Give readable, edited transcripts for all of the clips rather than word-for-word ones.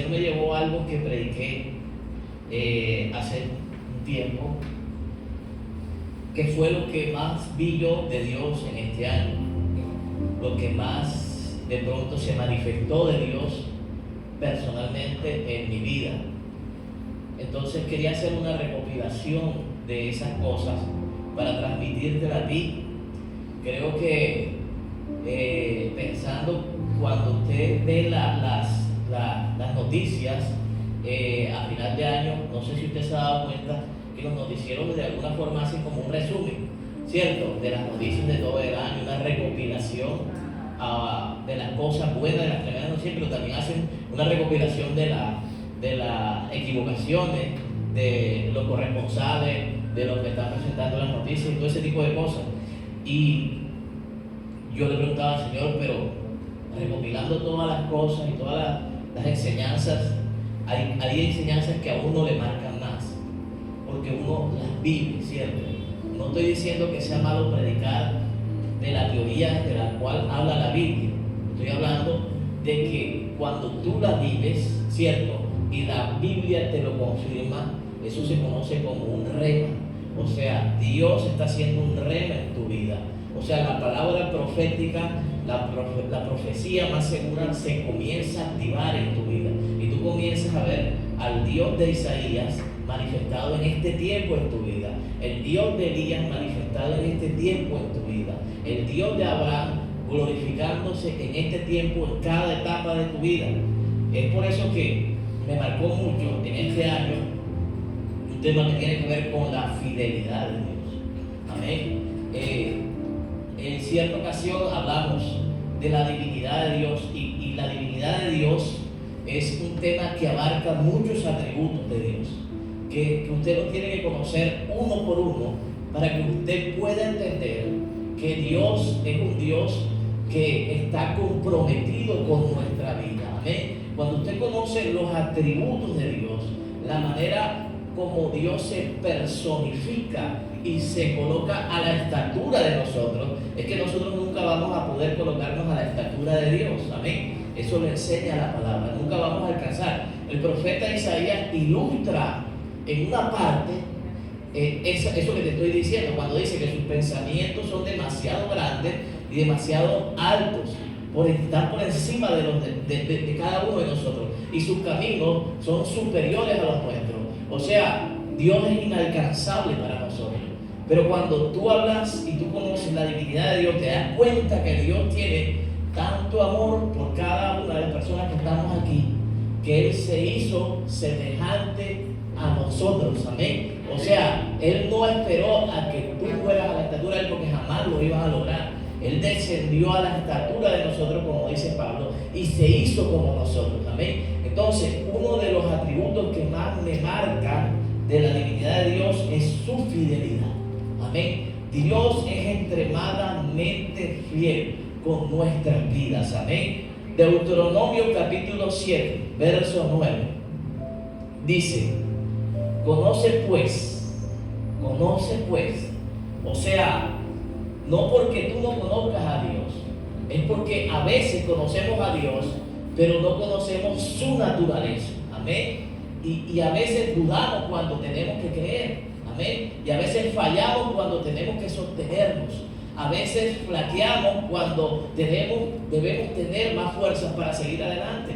Señor me llevó a algo que prediqué hace un tiempo, que fue lo que más vi yo de Dios en este año, lo que más de pronto se manifestó de Dios personalmente en mi vida. Entonces quería hacer una recopilación de esas cosas para transmitírtela a ti. Creo que pensando cuando usted ve las noticias a final de año, no sé si usted se ha dado cuenta que los noticieros de alguna forma hacen como un resumen, ¿cierto?, de las noticias de todo el año, una recopilación de las cosas buenas, de las tremendas noticias, pero también hacen una recopilación de las equivocaciones, de los corresponsales, de los que están presentando las noticias y todo ese tipo de cosas. Y yo le preguntaba al Señor, pero recopilando todas las cosas y todas las enseñanzas, hay enseñanzas que a uno le marcan más, porque uno las vive, ¿cierto? No estoy diciendo que sea malo predicar de la teoría de la cual habla la Biblia. Estoy hablando de que cuando tú la vives, ¿cierto?, y la Biblia te lo confirma, eso se conoce como un rema. O sea, Dios está haciendo un rema en tu vida. O sea, la palabra profética, la profecía más segura se comienza a activar en tu vida. Y tú comienzas a ver al Dios de Isaías manifestado en este tiempo en tu vida. El Dios de Elías manifestado en este tiempo en tu vida. El Dios de Abraham glorificándose en este tiempo, en cada etapa de tu vida. Es por eso que me marcó mucho en este año un tema que tiene que ver con la fidelidad de Dios. Amén. En cierta ocasión hablamos de la divinidad de Dios y la divinidad de Dios es un tema que abarca muchos atributos de Dios, que usted lo tiene que conocer uno por uno para que usted pueda entender que Dios es un Dios que está comprometido con nuestra vida. Amén. Cuando usted conoce los atributos de Dios, la manera como Dios se personifica y se coloca a la estatura de nosotros, es que nosotros nunca vamos a poder colocarnos a la estatura de Dios. Amén. Eso lo enseña la palabra. Nunca vamos a alcanzar. El profeta Isaías ilustra en una parte eso que te estoy diciendo, cuando dice que sus pensamientos son demasiado grandes y demasiado altos, están por encima de cada uno de nosotros, y sus caminos son superiores a los nuestros. O sea, Dios es inalcanzable para nosotros. Pero cuando tú hablas y tú conoces la divinidad de Dios, te das cuenta que Dios tiene tanto amor por cada una de las personas que estamos aquí, que Él se hizo semejante a nosotros. Amén. O sea, Él no esperó a que tú fueras a la estatura de Él, porque jamás lo ibas a lograr. Él descendió a la estatura de nosotros, como dice Pablo, y se hizo como nosotros. Amén. Entonces, uno de los atributos que más me marca de la divinidad de Dios es su fidelidad. Amén. Dios es extremadamente fiel con nuestras vidas. Amén. Deuteronomio capítulo 7, verso 9. Dice: conoce pues. O sea, no porque tú no conozcas a Dios, es porque a veces conocemos a Dios, pero no conocemos su naturaleza. Amén. Y a veces dudamos cuando tenemos que creer. Amén. Y a veces fallamos cuando tenemos que sostenernos. A veces flaqueamos cuando debemos tener más fuerzas para seguir adelante.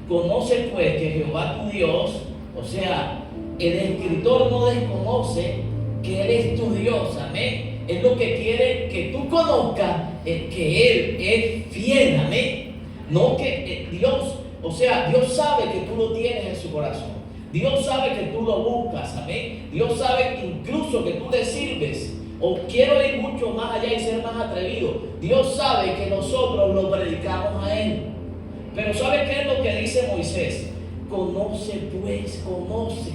Conoce pues que Jehová tu Dios, o sea, el escritor no desconoce que Él es tu Dios. Amén. Es lo que quiere que tú conozcas, que Él es fiel. Amén. No que Dios, o sea, Dios sabe que tú lo tienes en su corazón. Dios sabe que tú lo buscas. Amén. Dios sabe incluso que tú le sirves. O quiero ir mucho más allá y ser más atrevido. Dios sabe que nosotros lo predicamos a Él. Pero ¿sabe qué es lo que dice Moisés? Conoce pues, conoce.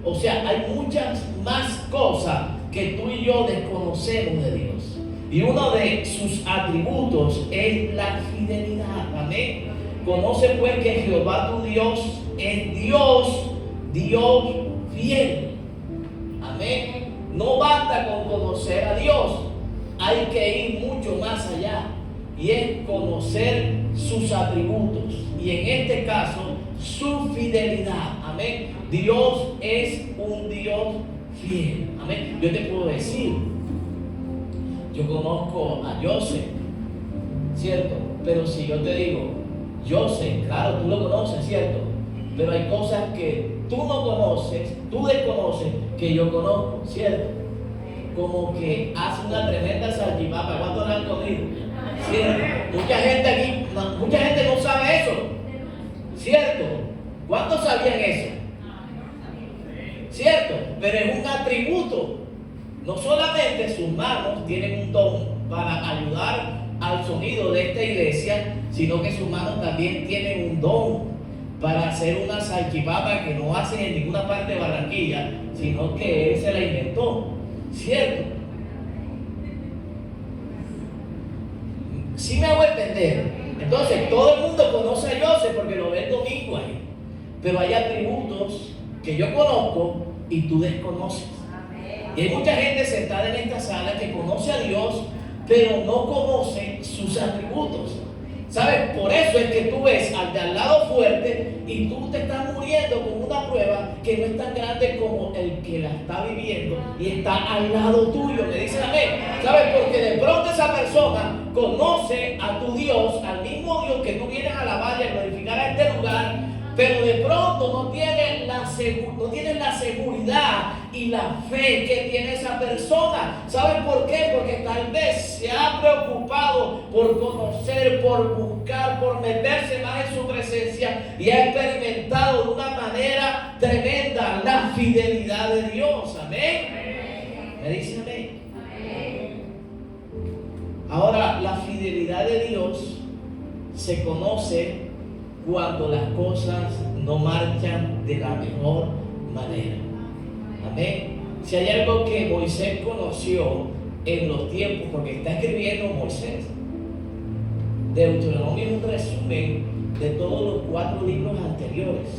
O sea, hay muchas más cosas que tú y yo desconocemos de Dios. Y uno de sus atributos es la fidelidad. Amén. Conoce pues que Jehová tu Dios es Dios fiel. Amén. No basta con conocer a Dios, hay que ir mucho más allá, y es conocer sus atributos, y en este caso su fidelidad. Amén. Dios es un Dios fiel. Amén. Yo te puedo decir, yo conozco a Joseph, ¿cierto? Pero si yo te digo, Joseph, claro, tú lo conoces, ¿cierto? Pero hay cosas que tú no conoces, tú desconoces, que yo conozco, ¿cierto? Como que hace una tremenda salchipapa. ¿Cuántos la han comido? ¿Cierto? Mucha gente aquí, mucha gente no sabe eso, ¿cierto? ¿Cuántos sabían eso? ¿Cierto? Pero es un atributo. No solamente sus manos tienen un don para ayudar al sonido de esta iglesia, sino que sus manos también tienen un don para hacer una salchipapa que no hacen en ninguna parte de Barranquilla, sino que él se la inventó, ¿cierto? ¿Sí me hago entender? Entonces todo el mundo conoce a Joseph porque lo ve el domingo ahí, pero hay atributos que yo conozco y tú desconoces. Y hay mucha gente sentada en esta sala que conoce a Dios, pero no conoce sus atributos. ¿Sabes? Por eso es que tú ves al de al lado fuerte y tú te estás muriendo con una prueba que no es tan grande como el que la está viviendo y está al lado tuyo. Me dicen amén. ¿Sabes? Porque de pronto esa persona conoce a tu Dios, al mismo Dios que tú vienes a alabar y a glorificar a este lugar, pero de pronto no tienen la seguridad y la fe que tiene esa persona. ¿Saben por qué? Porque tal vez se ha preocupado por conocer, por buscar, por meterse más en su presencia y ha experimentado de una manera tremenda la fidelidad de Dios. Amén. ¿Me dice amén? Ahora, la fidelidad de Dios se conoce cuando las cosas no marchan de la mejor manera. Amén. Si hay algo que Moisés conoció en los tiempos, porque está escribiendo Moisés, Deuteronomio es un resumen de todos los 4 libros anteriores,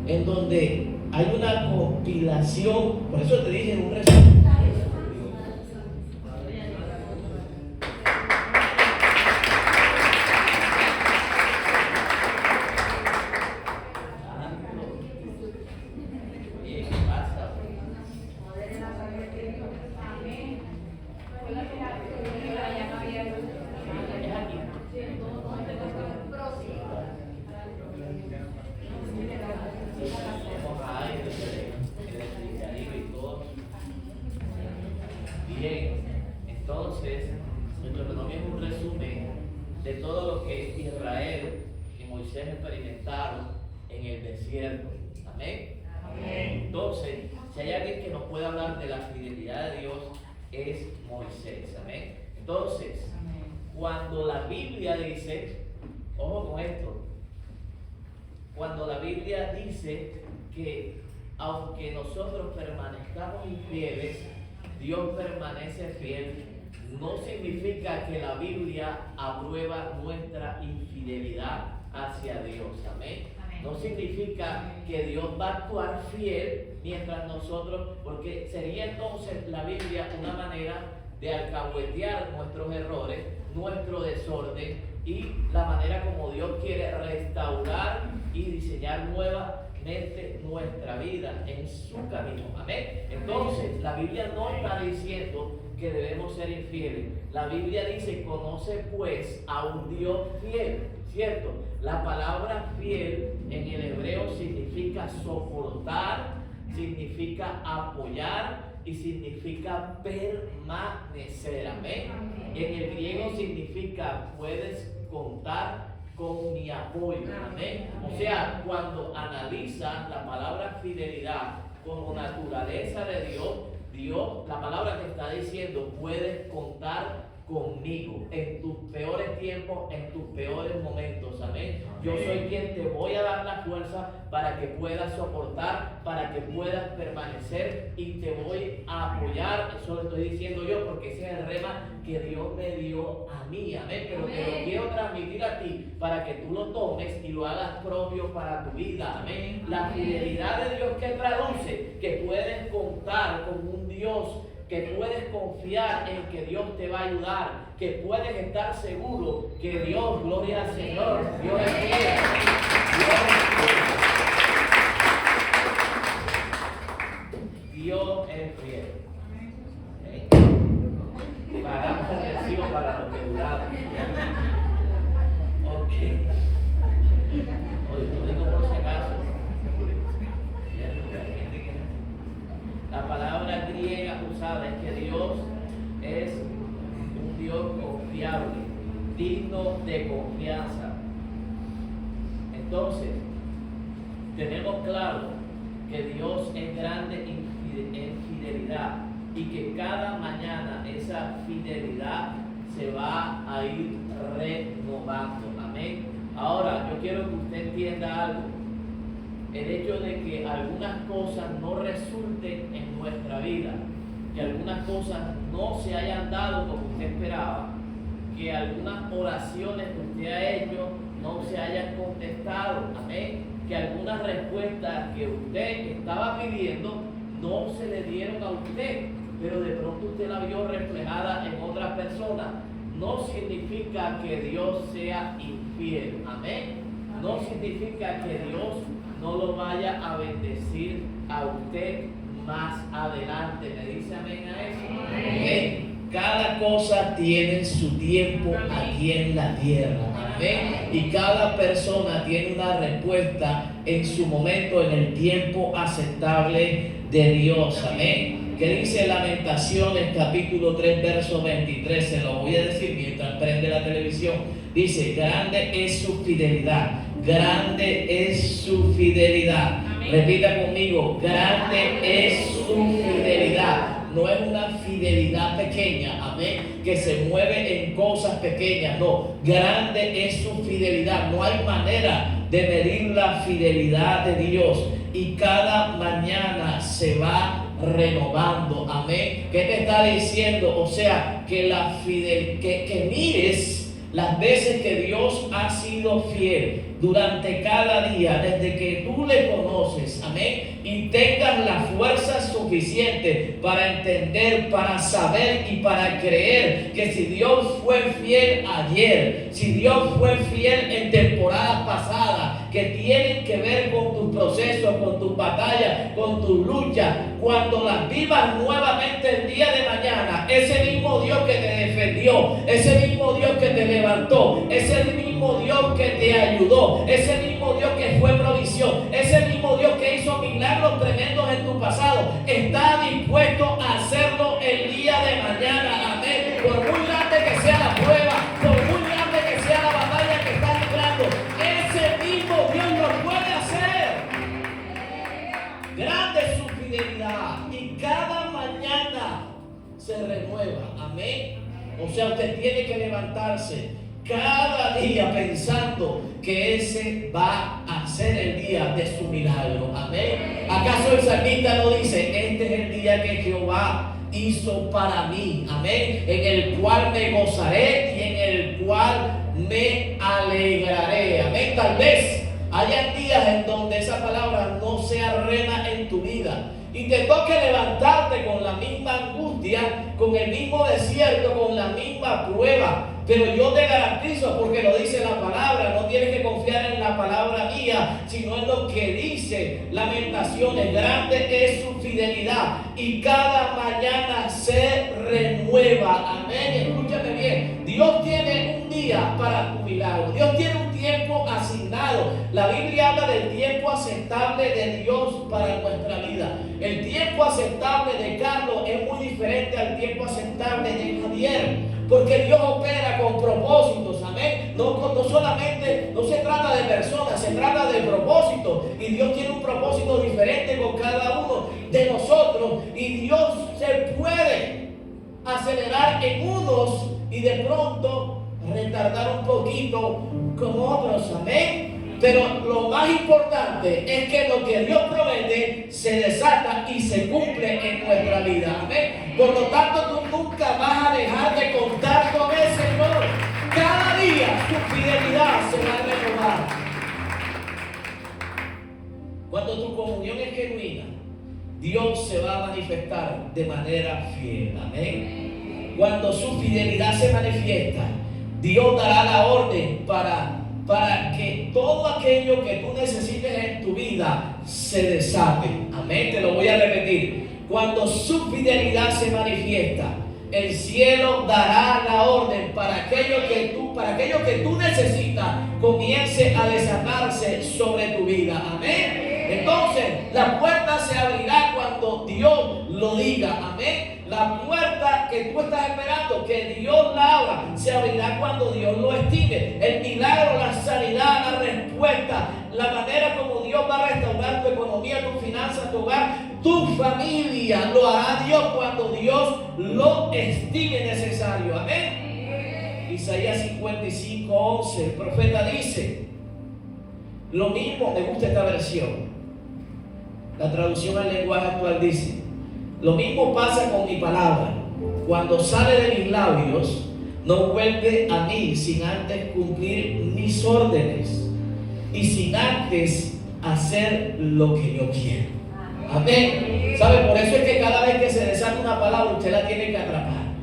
en donde hay una compilación, por eso te dije un resumen. Bien, entonces, Deuteronomio es un resumen de todo lo que Israel y Moisés experimentaron en el desierto. Amén. Amén. Entonces, si hay alguien que nos pueda hablar de la fidelidad de Dios, es Moisés. Amén. Entonces, cuando la Biblia dice, ojo con esto, cuando la Biblia dice que aunque nosotros permanezcamos infieles, Dios permanece fiel, no significa que la Biblia aprueba nuestra infidelidad hacia Dios. Amén. No significa que Dios va a actuar fiel mientras nosotros, porque sería entonces la Biblia una manera de alcahuetear nuestros errores, nuestro desorden y la manera como Dios quiere restaurar y diseñar nuevamente nuestra vida en su camino. Amén. Entonces, la Biblia no está diciendo que debemos ser infieles. La Biblia dice, conoce pues a un Dios fiel, ¿cierto? La palabra fiel en el hebreo significa soportar, significa apoyar y significa permanecer. Amén. En el griego significa puedes contar con mi apoyo. Amén. O sea, cuando analizas la palabra fidelidad como naturaleza de Dios, la palabra te está diciendo, puedes contar conmigo en tus peores tiempos, en tus peores momentos. Amén. Yo soy quien te voy a dar la fuerza para que puedas soportar, para que puedas permanecer y te voy a apoyar. Eso lo estoy diciendo yo porque ese es el rema que Dios me dio a mí. Amén. Pero te lo quiero transmitir a ti para que tú lo tomes y lo hagas propio para tu vida. Amén. La fidelidad de Dios que traduce que puedes contar con un Dios, que puedes confiar en que Dios te va a ayudar, que puedes estar seguro que Dios, gloria al Señor, Dios es fiel. Entonces, tenemos claro que Dios es grande en fidelidad y que cada mañana esa fidelidad se va a ir renovando. Amén. Ahora, yo quiero que usted entienda algo. El hecho de que algunas cosas no resulten en nuestra vida, que algunas cosas no se hayan dado como usted esperaba, que algunas oraciones que usted ha hecho no se hayan contestado, amén, que algunas respuestas que usted estaba pidiendo no se le dieron a usted, pero de pronto usted la vio reflejada en otras personas, no significa que Dios sea infiel, amén, no significa que Dios no lo vaya a bendecir a usted más adelante. ¿Me dice amén a eso? Amén. Cada cosa tiene su tiempo aquí en la tierra. Amén. Y cada persona tiene una respuesta en su momento, en el tiempo aceptable de Dios. Amén. ¿Qué dice Lamentaciones capítulo 3 verso 23? Se lo voy a decir mientras prende la televisión. Dice: grande es su fidelidad. Grande es su fidelidad. Amén. Repita conmigo: grande es su fidelidad. No es una fidelidad pequeña, amén, que se mueve en cosas pequeñas. No, grande es su fidelidad. No hay manera de medir la fidelidad de Dios. Y cada mañana se va renovando, amén. ¿Qué te está diciendo? O sea, que la que mires las veces que Dios ha sido fiel durante cada día, desde que tú le conoces, amén, y tengas la fuerza suficiente para entender, para saber y para creer que si Dios fue fiel ayer, si Dios fue fiel en temporadas pasadas, que tienen que ver con tus procesos, con tus batallas, con tus luchas, cuando las vivas nuevamente el día de mañana, ese mismo Dios que te defendió, ese mismo Dios que te levantó, ese mismo Dios que te ayudó, ese mismo Dios que fue provisión, ese mismo Dios que hizo milagros tremendos en tu pasado, está dispuesto a hacerlo el día de mañana. Amén. Por muy grande que sea la prueba, por muy grande que sea la batalla que estás librando, ese mismo Dios lo puede hacer. Grande es su fidelidad y cada mañana se renueva. Amén. O sea, usted tiene que levantarse cada día pensando que ese va a ser el día de su milagro. Amén. ¿Acaso el salmista no dice: este es el día que Jehová hizo para mí? Amén. En el cual me gozaré y en el cual me alegraré. Amén. Tal vez haya días en donde esa palabra no sea rema en tu vida y te toque levantarte con la misma angustia, con el mismo desierto, con la misma prueba. Pero yo te garantizo, porque lo dice la palabra, no tienes que confiar en la palabra mía, sino en lo que dice Lamentaciones. Grande es su fidelidad y cada mañana se renueva. Amén. Escúchame bien. Dios tiene un día para tu milagro. Dios tiene un tiempo asignado. La Biblia habla del tiempo aceptable de Dios para nuestra vida. El tiempo aceptable de Carlos es muy diferente al tiempo aceptable de Javier. Porque Dios opera con propósitos, amén. No solamente, no se trata de personas, se trata de propósitos. Y Dios tiene un propósito diferente con cada uno de nosotros. Y Dios se puede acelerar en unos y de pronto retardar un poquito con otros, amén. Pero lo más importante es que lo que Dios promete se desata y se cumple en nuestra vida. Amén. Por lo tanto, tú nunca vas a dejar de contar con el Señor. Cada día tu fidelidad se va a renovar. Cuando tu comunión es genuina, Dios se va a manifestar de manera fiel. Amén. Cuando su fidelidad se manifiesta, Dios dará la orden para que todo aquello que tú necesites en tu vida se desate. Amén. Te lo voy a repetir. Cuando su fidelidad se manifiesta, el cielo dará la orden para aquello que tú necesitas comience a desatarse sobre tu vida. Amén. Entonces, la puerta se abrirá cuando Dios lo diga. Amén. La puerta que tú estás esperando, que Dios la abra, se abrirá cuando Dios lo estime. El milagro, la sanidad, la respuesta finanzas, tu hogar, tu familia. Lo hará Dios cuando Dios lo estime necesario. Amén. Isaías 55:11, el profeta dice, lo mismo, me gusta esta versión. La traducción al lenguaje actual dice, lo mismo pasa con mi palabra. Cuando sale de mis labios, no vuelve a mí sin antes cumplir mis órdenes y sin antes hacer lo que yo quiero. Amén. ¿Sabe? Por eso es que cada vez que se desata una palabra, usted la tiene que atrapar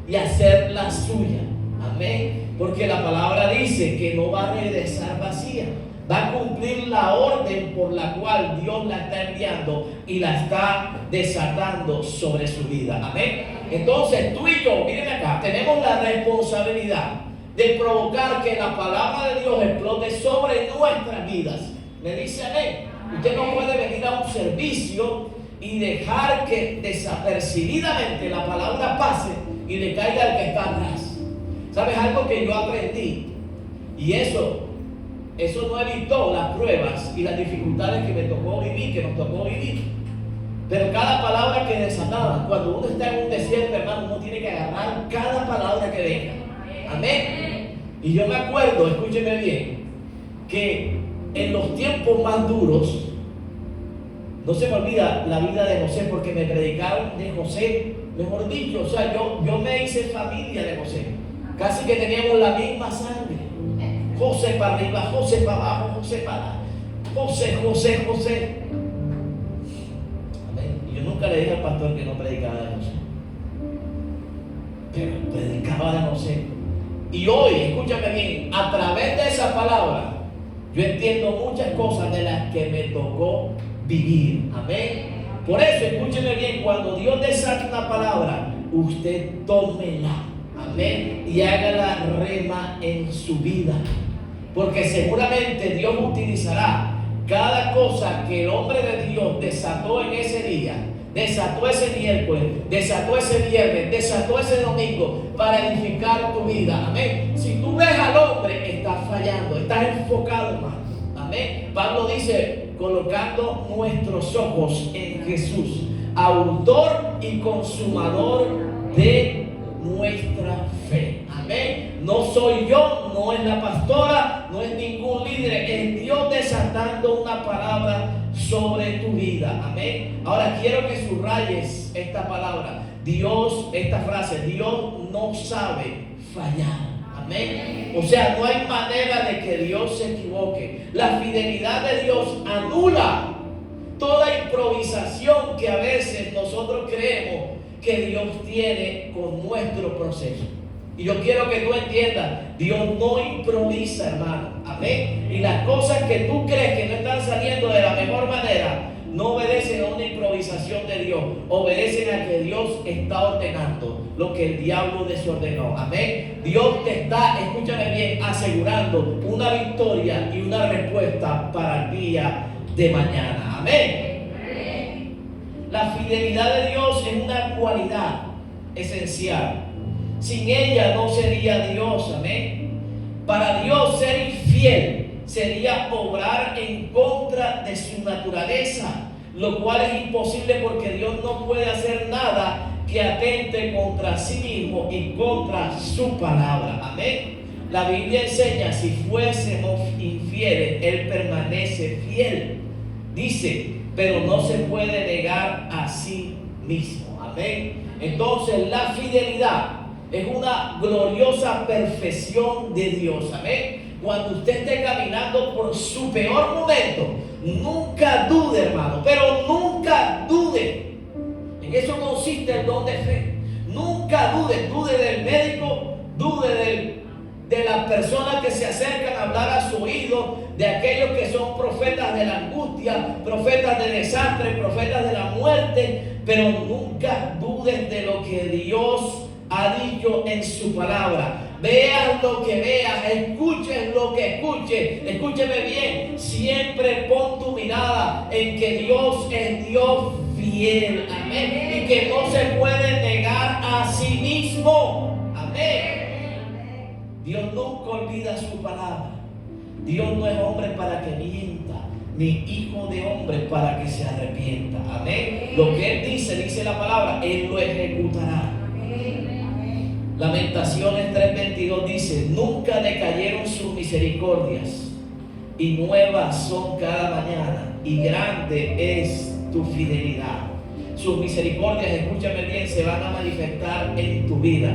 y hacerla suya. Amén. Porque la palabra dice que no va a regresar vacía. Va a cumplir la orden por la cual Dios la está enviando y la está desatando sobre su vida. Amén. Entonces tú y yo, miren acá, tenemos la responsabilidad de provocar que la palabra de Dios explote sobre nuestras vidas. ¿Me dice amén? Usted no puede venir a un servicio y dejar que desapercibidamente la palabra pase y le caiga al que está atrás. ¿Sabes algo que yo aprendí? Y eso no evitó las pruebas y las dificultades que me tocó vivir, que nos tocó vivir. Pero cada palabra que desataban, cuando uno está en un desierto, hermano, uno tiene que agarrar cada palabra que venga. Amén. Y yo me acuerdo, escúcheme bien, que en los tiempos más duros, no se me olvida la vida de José, porque me predicaron de José, mejor dicho, o sea, yo me hice familia de José. Casi que teníamos la misma sangre. José para arriba, José para abajo, José para abajo. José. Amén. Y yo nunca le dije al pastor que no predicaba de José, pero predicaba de José. Y hoy, escúchame bien, a través de esa palabra, yo entiendo muchas cosas de las que me tocó vivir. Amén. Por eso, escúcheme bien, cuando Dios desata una palabra, usted tómela. Amén. Y hágala rema en su vida. Porque seguramente Dios utilizará cada cosa que el hombre de Dios desató en ese día, desató ese miércoles, desató ese viernes, desató ese domingo para edificar tu vida. Amén. Si tú ves al hombre, estás fallando, estás enfocado más. Amén. Pablo dice, colocando nuestros ojos en Jesús, autor y consumador de nuestra fe. Amén. No soy yo, no es la pastora, no es ningún líder, es Dios desatando una palabra sobre tu vida. Amén. Ahora quiero que subrayes esta palabra. Dios, esta frase, Dios no sabe fallar. Amén. O sea, no hay manera de que Dios se equivoque. La fidelidad de Dios anula toda improvisación que a veces nosotros creemos que Dios tiene con nuestro proceso. Y yo quiero que tú entiendas, Dios no improvisa, hermano. Amén. Y las cosas que tú crees que no están saliendo de la mejor manera, no obedecen a una improvisación de Dios, obedecen a que Dios está ordenando lo que el diablo desordenó. Amén. Dios te está, escúchame bien, asegurando una victoria y una respuesta para el día de mañana. Amén. La fidelidad de Dios es una cualidad esencial. Sin ella no sería Dios. Amén. Para Dios ser infiel sería obrar en contra de su naturaleza, lo cual es imposible porque Dios no puede hacer nada que atente contra sí mismo y contra su palabra. Amén. La Biblia enseña, si fuésemos infieles, Él permanece fiel. Dice, pero no se puede negar a sí mismo. Amén. Entonces la fidelidad es una gloriosa perfección de Dios. Amén. Cuando usted esté caminando por su peor momento, nunca dude, hermano, pero nunca dude. En eso consiste el don de fe. Nunca dude del médico, dude de las personas que se acercan a hablar a su oído, de aquellos que son profetas de la angustia, profetas de desastre, profetas de la muerte, pero nunca duden de lo que Dios ha dicho en su palabra. Veas lo que veas, escuches lo que escuches, escúcheme bien, siempre pon tu mirada en que Dios es Dios fiel. Amén. Y que no se puede negar a sí mismo. Amén. Dios nunca olvida su palabra. Dios no es hombre para que mienta, ni hijo de hombre para que se arrepienta. Amén. Lo que Él dice la palabra, Él lo ejecutará. Lamentaciones 3:22 dice: nunca decayeron sus misericordias, y nuevas son cada mañana, y grande es tu fidelidad. Sus misericordias, escúchame bien, se van a manifestar en tu vida.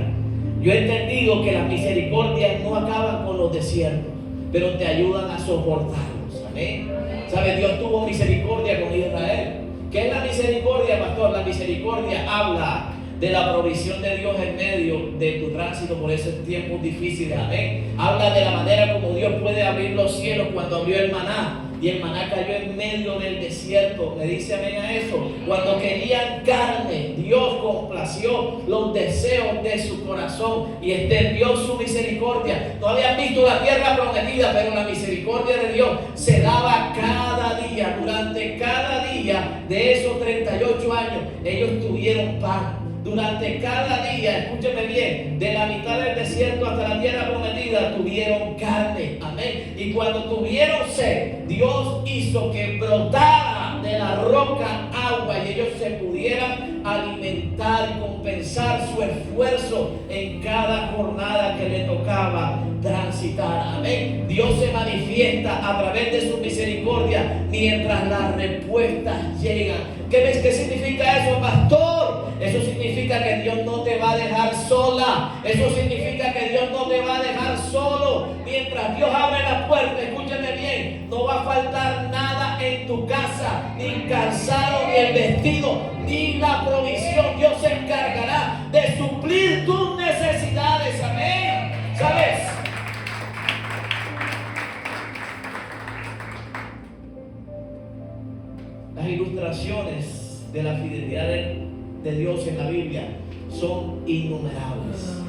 Yo he entendido que las misericordias no acaban con los desiertos, pero te ayudan a soportarlos. Amén. ¿Sabes? Dios tuvo misericordia con Israel. ¿Qué es la misericordia, pastor? La misericordia habla de la provisión de Dios en medio de tu tránsito por esos tiempos difíciles. Amén. Habla de la manera como Dios puede abrir los cielos cuando abrió el maná. Y el maná cayó en medio del desierto. Me dice amén a eso. Cuando querían carne, Dios complació los deseos de su corazón y extendió su misericordia. No habían visto la tierra prometida, pero la misericordia de Dios se daba cada día. Durante cada día de esos 38 años, ellos tuvieron pan. Durante cada día, escúcheme bien, de la mitad del desierto hasta la tierra prometida, tuvieron carne. Amén. Y cuando tuvieron sed, Dios hizo que brotara de la roca agua y ellos se pudieran alimentar y compensar su esfuerzo en cada jornada que le tocaba transitar. Amén. Dios se manifiesta a través de su misericordia mientras las respuestas llegan. ¿Qué significa eso, pastor? Eso significa que Dios no te va a dejar sola. Eso significa que Dios no te va a dejar solo. Mientras Dios abre la puerta, escúchame bien, no va a faltar nada en tu casa, ni el calzado, ni el vestido, ni la provisión. Dios se encargará de suplir tus necesidades. Amén. ¿Sabes? Las ilustraciones de la fidelidad de Dios en la Biblia son innumerables.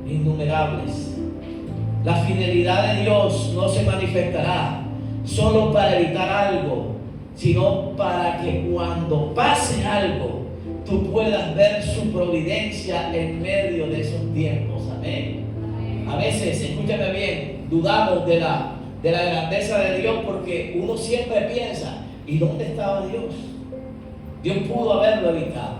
Innumerables. La fidelidad de Dios no se manifestará solo para evitar algo, sino para que cuando pase algo, tú puedas ver su providencia en medio de esos tiempos. Amén. A veces, escúchame bien, dudamos de la grandeza de Dios porque uno siempre piensa: ¿y dónde estaba Dios? Dios pudo haberlo evitado.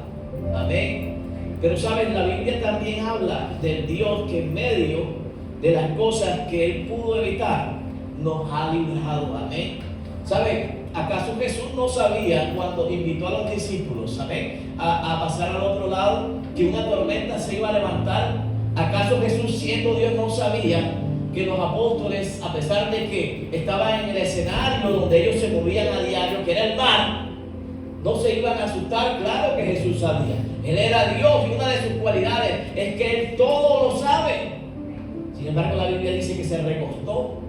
Amén. Pero saben, la Biblia también habla del Dios que en medio de las cosas que Él pudo evitar, nos ha librado. Amén. ¿Saben? ¿Acaso Jesús no sabía cuando invitó a los discípulos, amén, a pasar al otro lado, que una tormenta se iba a levantar? ¿Acaso Jesús, siendo Dios, no sabía que los apóstoles, a pesar de que estaban en el escenario donde ellos se movían a diario, que era el mar, no se iban a asustar? Claro que Jesús sabía. Él era Dios y una de sus cualidades es que Él todo lo sabe. Sin embargo, la Biblia dice que se recostó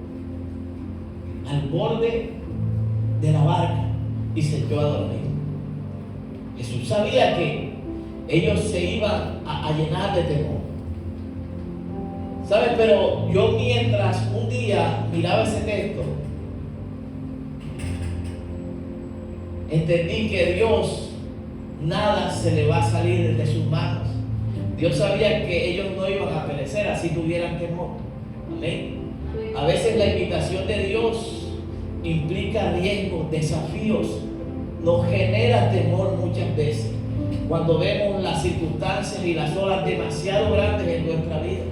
al borde de la barca y se echó a dormir. Jesús sabía que ellos se iban a llenar de temor. ¿Sabes? Pero yo, mientras un día miraba ese texto, entendí que Dios, nada se le va a salir de sus manos. Dios sabía que ellos no iban a perecer así tuvieran temor. Amén. A veces la invitación de Dios implica riesgos, desafíos, nos genera temor muchas veces cuando vemos las circunstancias y las olas demasiado grandes en nuestra vida.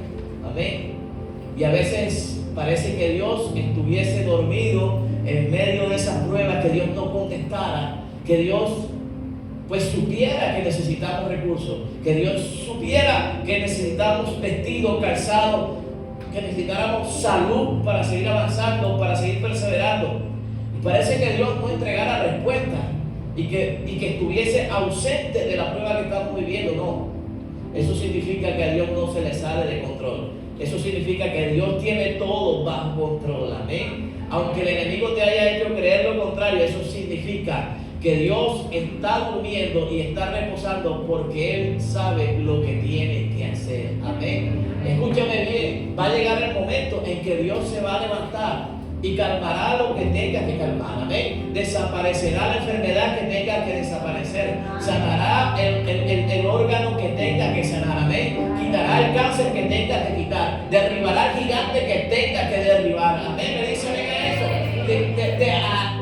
Amén. Y a veces parece que Dios estuviese dormido en medio de esas pruebas, que Dios no contestara, que Dios pues supiera que necesitamos recursos, que Dios supiera que necesitamos vestido, calzado, que necesitáramos salud para seguir avanzando, para seguir perseverando. Y parece que Dios no entregara respuesta y que estuviese ausente de la prueba que estamos viviendo. No, eso significa que a Dios no se le sale de control. Eso significa que Dios tiene todo bajo control. Amén. Aunque el enemigo te haya hecho creer lo contrario, eso significa que Dios está durmiendo y está reposando porque Él sabe lo que tiene que hacer. Amén. Escúchame bien, va a llegar el momento en que Dios se va a levantar y calmará lo que tenga que calmar. Amén. Desaparecerá la enfermedad que tenga que desaparecer. Sanará el órgano que tenga que sanar. Amén. Quitará el cáncer que tenga que quitar. Derribará el gigante que tenga que derribar. Amén. Me dice, venga eso.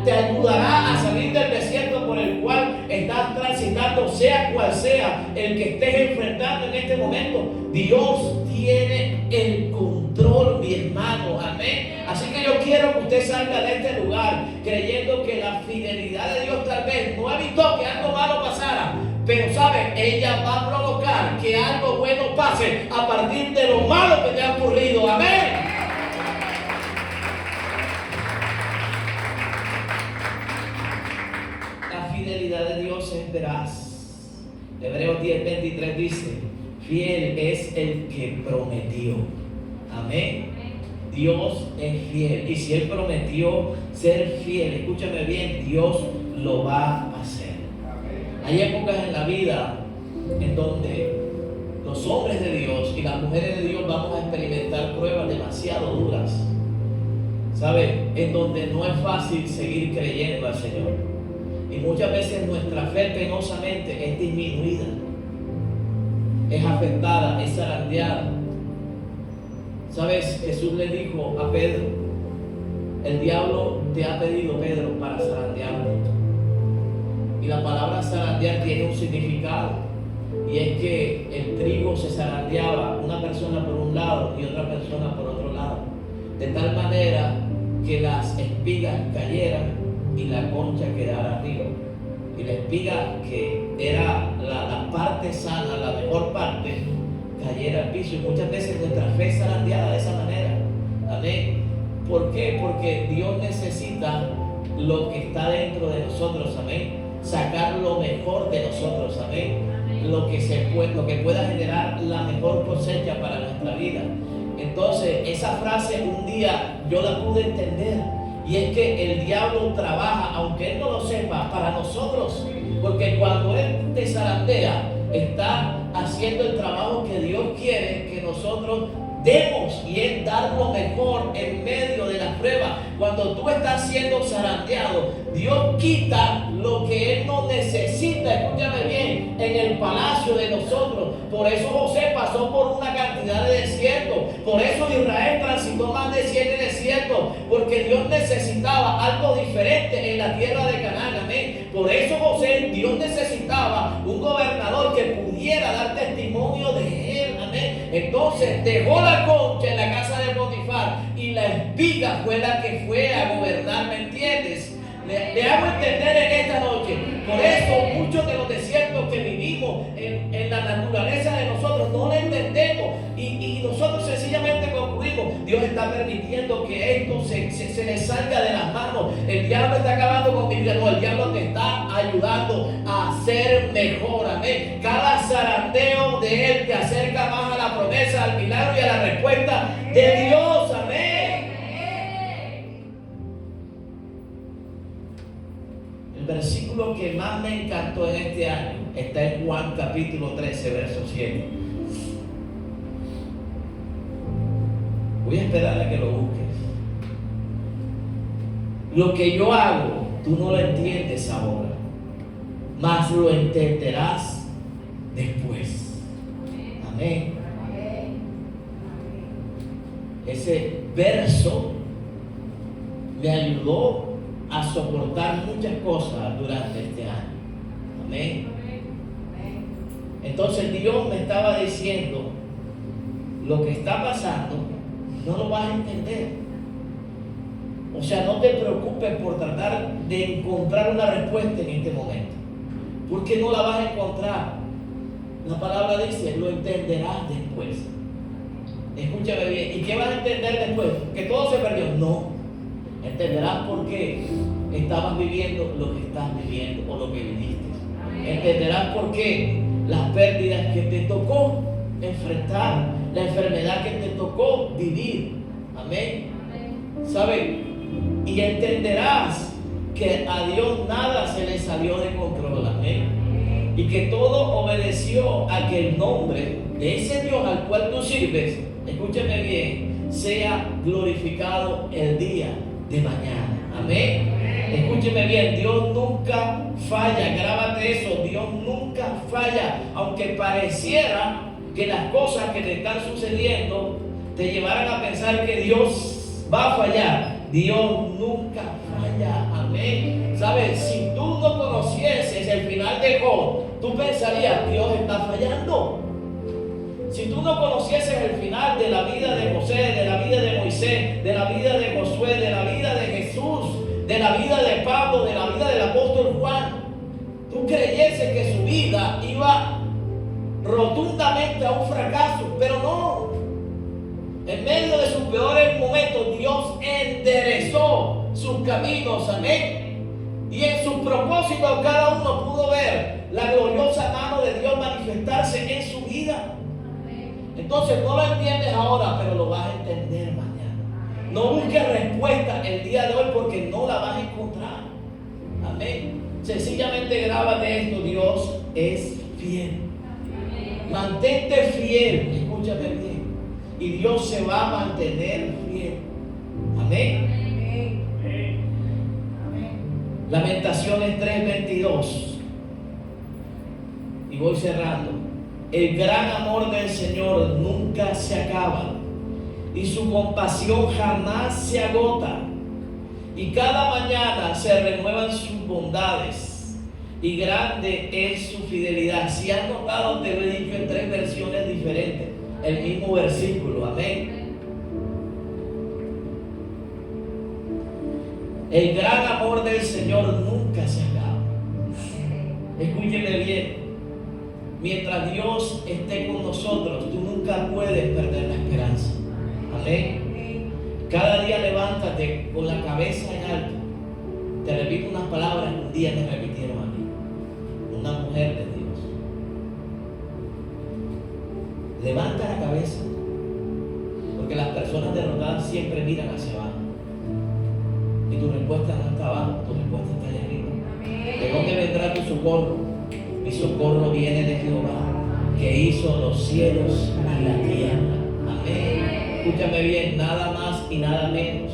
Te ayudará a salir del desierto por el cual estás transitando, sea cual sea el que estés enfrentando en este momento. Dios tiene el control, mi hermano, amén. Así que yo quiero que usted salga de este lugar creyendo que la fidelidad de Dios tal vez no evitó que algo malo pasara, pero sabe, ella va a provocar que algo bueno pase a partir de lo malo que te ha ocurrido, amén. La fidelidad de Dios es veraz. Hebreos 10:23 dice: fiel es el que prometió. Amén. Dios es fiel. Y si Él prometió ser fiel, escúchame bien, Dios lo va a hacer. Hay épocas en la vida en donde los hombres de Dios y las mujeres de Dios vamos a experimentar pruebas demasiado duras. ¿Sabes? En donde no es fácil seguir creyendo al Señor. Y muchas veces nuestra fe penosamente es disminuida, es afectada, es zarandeada. ¿Sabes? Jesús le dijo a Pedro: el diablo te ha pedido, Pedro, para zarandearte. Y la palabra zarandear tiene un significado, y es que el trigo se zarandeaba, una persona por un lado y otra persona por otro lado, de tal manera que las espigas cayeran y la concha quedara arriba. Y la espiga, que era la parte sana, la mejor parte, cayera al piso. Y muchas veces nuestra fe es zarandeada de esa manera. Amén. ¿Por qué? Porque Dios necesita lo que está dentro de nosotros. Amén. Sacar lo mejor de nosotros. Amén. Lo que pueda generar la mejor cosecha para nuestra vida. Entonces, esa frase un día yo la pude entender. Y es que el diablo trabaja, aunque él no lo sepa, para nosotros. Porque cuando él te zarandea, está haciendo el trabajo que Dios quiere que nosotros demos, y es dar lo mejor en medio de las pruebas. Cuando tú estás siendo zarandeado, Dios quita lo que Él no necesita, escúchame bien, en el palacio de nosotros. Por eso José pasó por una cantidad de desiertos. Por eso Israel transitó más de 7 desiertos, porque Dios necesitaba algo diferente en la tierra de Canaán. Amén. Por eso Dios necesitaba un gobernador que pudiera dar testimonio de Él. Amén. Entonces dejó la concha en la casa de Potifar, y la espiga fue la que fue a gobernar. ¿Me entiendes? Le hago entender en esta noche. Por eso muchos de los desiertos que vivimos en la naturaleza de nosotros no lo entendemos, y nosotros sencillamente concluimos: Dios está permitiendo que esto se le salga de las manos. El diablo está acabando con mi vida. No, el diablo te está ayudando a ser mejor. Amén. Cada zarandeo de Él te acerca más a la promesa, al milagro y a la respuesta de Dios. Amén. El versículo que más me encantó en este año está en Juan capítulo 13, verso 7. Voy a esperar a que lo busques. Lo que yo hago, tú no lo entiendes ahora, mas lo entenderás después. Amén. Ese verso me ayudó a soportar muchas cosas durante este año. Amén. Entonces Dios me estaba diciendo: lo que está pasando no lo vas a entender. O sea, no te preocupes por tratar de encontrar una respuesta en este momento, porque no la vas a encontrar. La palabra dice: lo entenderás después. Escúchame bien. ¿Y qué vas a entender después? ¿Que todo se perdió? No. Entenderás por qué estabas viviendo lo que estás viviendo o lo que viviste. Entenderás por qué las pérdidas que te tocó enfrentar, la enfermedad que te tocó vivir. Amén. ¿Sabes? Y entenderás que a Dios nada se le salió de control. Amén. Y que todo obedeció a que el nombre de ese Dios al cual tú sirves, escúchame bien, sea glorificado el día de mañana. Amén. Escúcheme bien, Dios nunca falla. Grábate eso: Dios nunca falla. Aunque pareciera que las cosas que te están sucediendo te llevaran a pensar que Dios va a fallar, Dios nunca falla. Amén. ¿Sabes? Si tú no conocieses el final de Job, tú pensarías, Dios está fallando. Si tú no conocieses el final de la vida de José, de la vida de Moisés, de la vida de Josué, de la vida de Jesús, de la vida de Pablo, de la vida del apóstol Juan, tú creyeses que su vida iba rotundamente a un fracaso, pero no. En medio de sus peores momentos, Dios enderezó sus caminos, amén. Y en sus propósitos cada uno pudo ver la gloriosa mano de Dios manifestarse en su vida. Entonces no lo entiendes ahora, pero lo vas a entender mañana. No busques respuesta el día de hoy porque no la vas a encontrar. Amén. Sencillamente grábate esto: Dios es fiel. Mantente fiel, escúchame bien, y Dios se va a mantener fiel. Amén. Lamentaciones 3:22. Y voy cerrando. El gran amor del Señor nunca se acaba, y su compasión jamás se agota. Y cada mañana se renuevan sus bondades, y grande es su fidelidad. Si has notado, te lo he dicho en 3 versiones diferentes, el mismo versículo. Amén. El gran amor del Señor nunca se acaba. Escúcheme bien. Mientras Dios esté con nosotros, tú nunca puedes perder la esperanza. Amén. Cada día levántate con la cabeza en alto. Te repito unas palabras que un día me repitieron a mí. Una mujer de Dios. Levanta la cabeza, porque las personas derrotadas siempre miran hacia abajo. Y tu respuesta no está abajo, tu respuesta está allá arriba. ¿De dónde vendrá tu socorro? Mi socorro viene de Jehová, que hizo los cielos y la tierra. Amén. Escúchame bien, nada más y nada menos.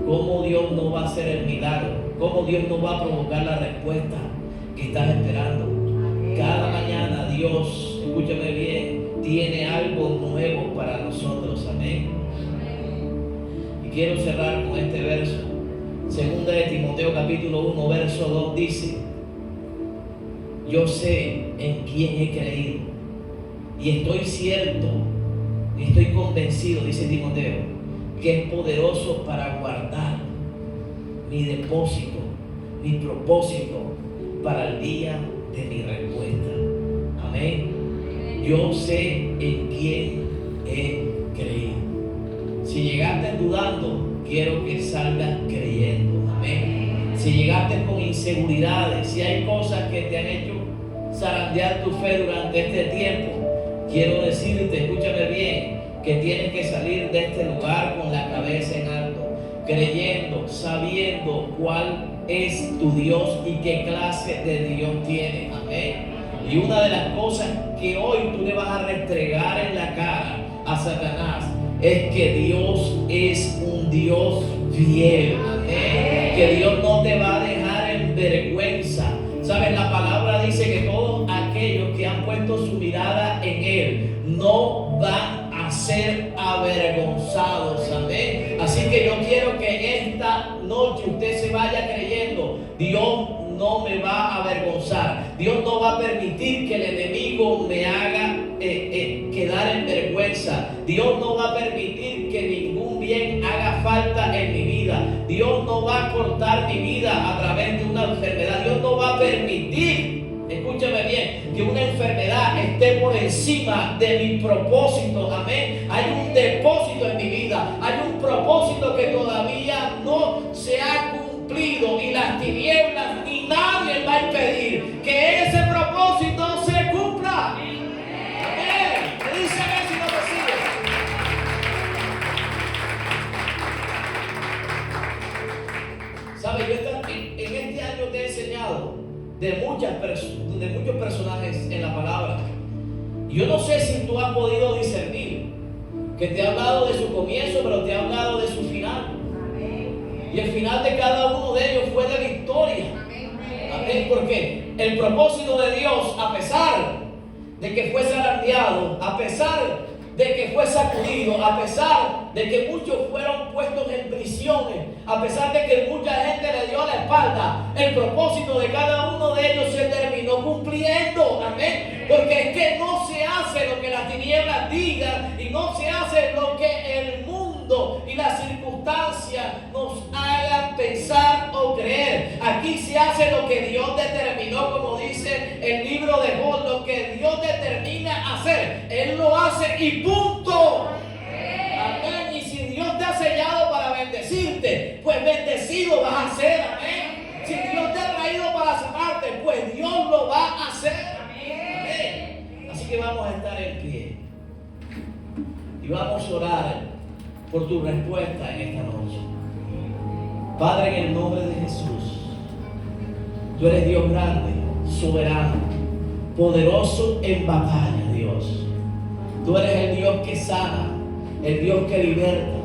¿Cómo Dios no va a hacer el milagro? ¿Cómo Dios no va a provocar la respuesta que estás esperando? Cada mañana Dios, escúchame bien, tiene algo nuevo para nosotros. Amén. Y quiero cerrar con este verso. Segunda de Timoteo capítulo 1, verso 2 dice: yo sé en quién he creído y estoy cierto, y estoy convencido, dice Timoteo, que es poderoso para guardar mi depósito, mi propósito para el día de mi respuesta. Amén. Yo sé en quién he creído. Si llegaste dudando, quiero que salgas creyendo. Amén. Si llegaste con inseguridades, si hay cosas que te han hecho zarandear tu fe durante este tiempo, quiero decirte, escúchame bien, que tienes que salir de este lugar con la cabeza en alto, creyendo, sabiendo cuál es tu Dios y qué clase de Dios tienes. Amén. Y una de las cosas que hoy tú le vas a restregar en la cara a Satanás es que Dios es un Dios fiel. Amén. Que Dios no te va a dejar en vergüenza. ¿Sabes? La palabra dice que todos aquellos que han puesto su mirada en Él no van a ser avergonzados. Amén. Así que yo quiero que esta noche usted se vaya creyendo: Dios no me va a avergonzar. Dios no va a permitir que el enemigo me haga quedar en vergüenza. Dios no va a permitir que ningún bien haga falta en mi vida. Dios no va a cortar mi vida a través de una enfermedad. Dios no va a permitir, escúchame bien, que una enfermedad esté por encima de mi propósito. Amén. Hay un depósito en mi vida. Hay un propósito que todavía no se ha cumplido, y las tinieblas ni nadie va a impedir que ese propósito se cumpla. Amén. Me dice amén si no me sigue. ¿Sabes? Yo en este año te he enseñado de muchos personajes en la palabra. Yo no sé si tú has podido discernir que te ha hablado de su comienzo, pero te ha hablado de su final. Y el final de cada uno de ellos fue de victoria. Amén. Porque el propósito de Dios, a pesar de que fue zarandeado, a pesar de que fue sacudido, a pesar de que muchos fueron puestos en prisiones, a pesar de que mucha gente le dio la espalda espalda, el propósito de cada uno de ellos se terminó cumpliendo. Amén. Porque es que no se hace lo que las tinieblas digan y no se hace lo que el mundo y las circunstancias nos hagan pensar o creer. Aquí se hace lo que Dios determinó, como dice el libro de Job, lo que Dios determina hacer, Él lo hace y punto. Amén. Y si Dios te ha sellado para bendecirte, pues bendecido vas a ser. Amén. Si Dios te ha traído para sanarte, pues Dios lo va a hacer. Amén. Así que vamos a estar en pie y vamos a orar por tu respuesta en esta noche. Padre, en el nombre de Jesús, tú eres Dios grande, soberano, poderoso en batalla, Dios. Tú eres el Dios que sana, el Dios que liberta,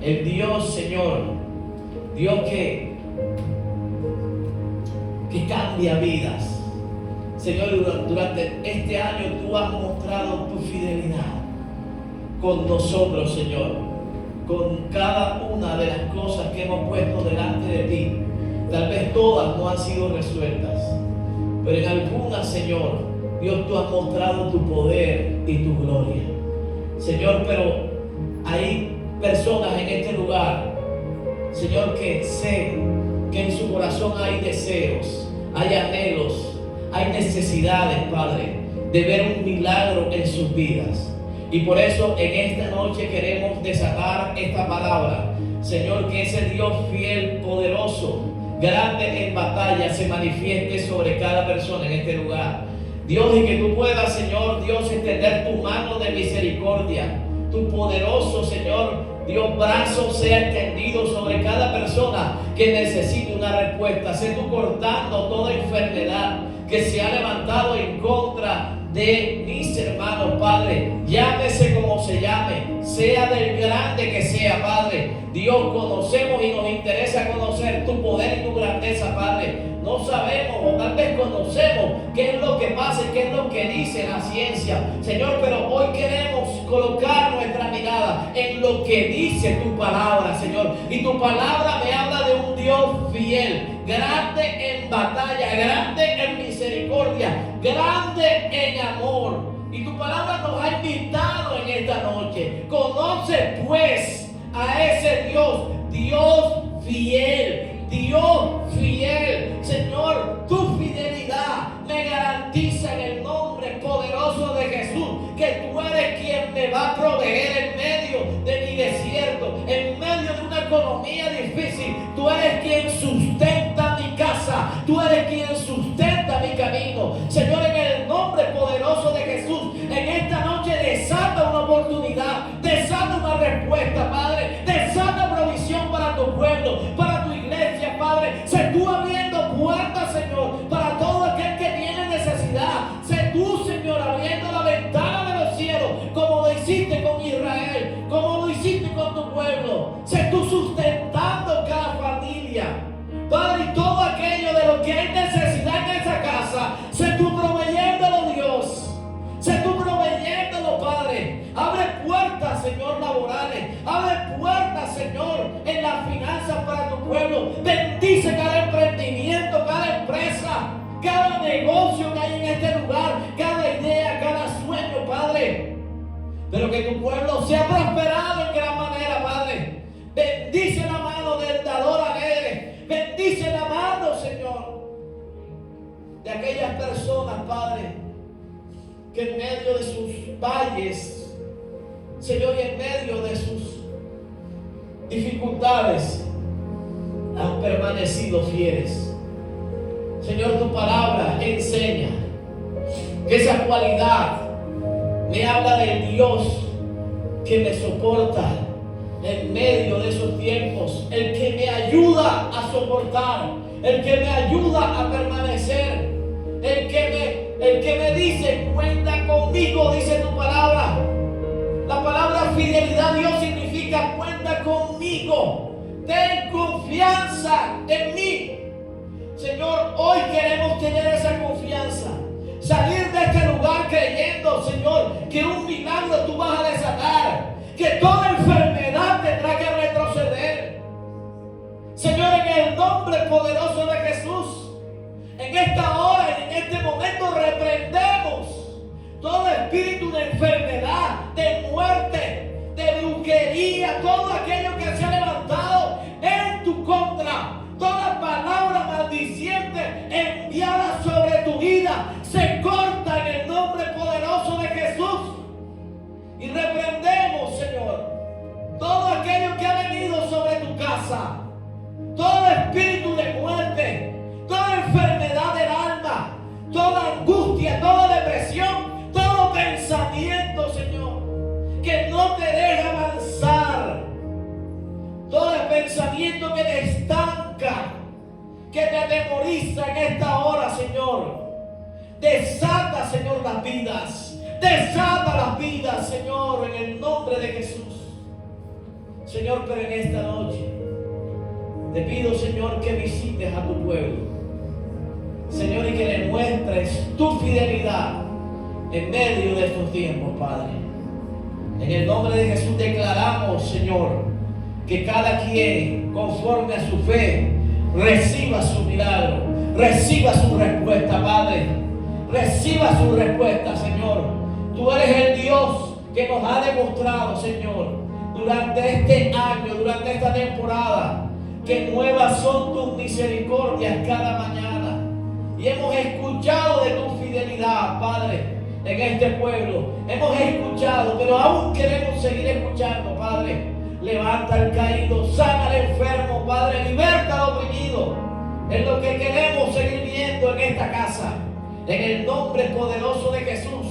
el Dios, Señor, Dios que cambia vidas. Señor, durante este año tú has mostrado tu fidelidad con nosotros, Señor, con cada una de las cosas que hemos puesto delante de ti. Tal vez todas no han sido resueltas, pero en algunas, Señor, Dios, tú has mostrado tu poder y tu gloria. Señor, pero hay personas en este lugar, Señor, que sé que en su corazón hay deseos, hay anhelos, hay necesidades, Padre, de ver un milagro en sus vidas. Y por eso en esta noche queremos desatar esta palabra. Señor, que ese Dios fiel, poderoso, grande en batalla, se manifieste sobre cada persona en este lugar. Dios, y que tú puedas, Señor, Dios, extender tu mano de misericordia. Tu poderoso, Señor, Dios, brazo sea extendido sobre cada persona que necesite una respuesta. Sé tú cortando toda enfermedad que se ha levantado en contra de mis hermanos, Padre. Llámese como se llame, sea del grande que sea, Padre. Dios, conocemos y nos interesa conocer tu poder y tu grandeza, Padre. No sabemos o tal vez conocemos qué es lo que pasa y qué es lo que dice la ciencia, Señor, pero hoy queremos colocar nuestra mirada en lo que dice tu palabra, Señor. Y tu palabra me habla de un Dios fiel, grande en batalla, grande en misericordia, grande en amor. Y tu palabra nos ha invitado en esta noche. Conoce pues a ese Dios, Dios fiel. Dios fiel, Señor, tu fidelidad me garantiza en el nombre poderoso de Jesús que tú eres quien me va a proveer en medio de mi desierto, en medio de una economía difícil. Tú eres quien sustenta mi casa, tú eres quien sustenta mi camino. Señor, en el nombre poderoso de Jesús, en esta noche desata una oportunidad, desata una respuesta, Padre, desata provisión para tu pueblo, para tu iglesia, Padre. Sé tú abriendo puertas, Señor, para todo aquel que tiene necesidad. Sé tú, Señor, abriendo la ventana de los cielos, como lo hiciste con Israel, como lo hiciste con tu pueblo. Sé tú sustentando cada familia, Padre, y todo aquello de lo que hay necesidad en esa casa. Sé tú proveyéndolo, Dios. Sé tú proveyéndolo, Padre. Abre puertas, Señor, laborales. Abre puertas, Señor, en las finanzas para tu pueblo. Bendice cada emprendimiento, cada empresa, cada negocio que hay en este lugar, cada idea, cada sueño, Padre. Pero que tu pueblo sea prosperado en gran manera, Padre. Bendice la mano del dador alegre. Bendice la mano, Señor, de aquellas personas, Padre, que en medio de sus valles, Señor, y en medio de sus dificultades han permanecido fieles. Señor, tu palabra enseña que esa cualidad me habla del Dios que me soporta en medio de esos tiempos, el que me ayuda a soportar, el que me ayuda a permanecer, el que me dice, cuenta conmigo, dice tu palabra. La palabra fidelidad, Dios, significa cuenta conmigo, ten confianza en mí. Señor, hoy queremos tener esa confianza, salir de este lugar creyendo, Señor, que un milagro tú vas a desatar, que toda enfermedad tendrá que retroceder. Señor, en el nombre poderoso que me atemoriza en esta hora, Señor. Desata, Señor, las vidas. Desata las vidas, Señor, en el nombre de Jesús. Señor, pero en esta noche te pido, Señor, que visites a tu pueblo, Señor, y que le muestres tu fidelidad en medio de estos tiempos, Padre. En el nombre de Jesús declaramos, Señor, que cada quien, conforme a su fe, reciba su milagro, reciba su respuesta, Padre. Reciba su respuesta, Señor. Tú eres el Dios que nos ha demostrado, Señor, durante este año, durante esta temporada, que nuevas son tus misericordias cada mañana. Y hemos escuchado de tu fidelidad, Padre, en este pueblo. Hemos escuchado, pero aún queremos seguir escuchando, Padre. Levanta al caído, sana al enfermo, Padre, liberta al oprimido. Es lo que queremos seguir viendo en esta casa. En el nombre poderoso de Jesús,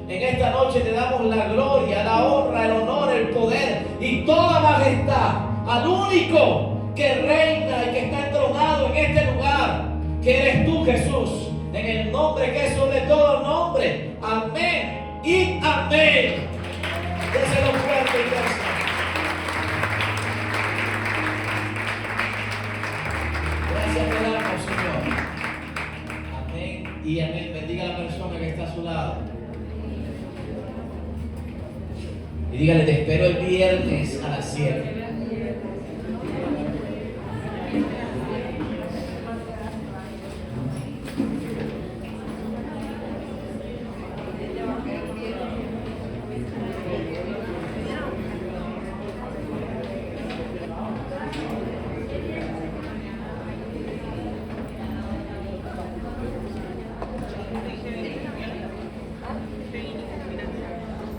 en esta noche te damos la gloria, la honra, el honor, el poder y toda majestad al único que reina y que está entronado en este lugar, que eres tú, Jesús, en el nombre que es sobre todo nombre. Amén y amén. Déselo fuerte, iglesia. Gracias te damos, Señor. Amén y amén. Bendiga a la persona que está a su lado. Y dígale, te espero el viernes a las 7.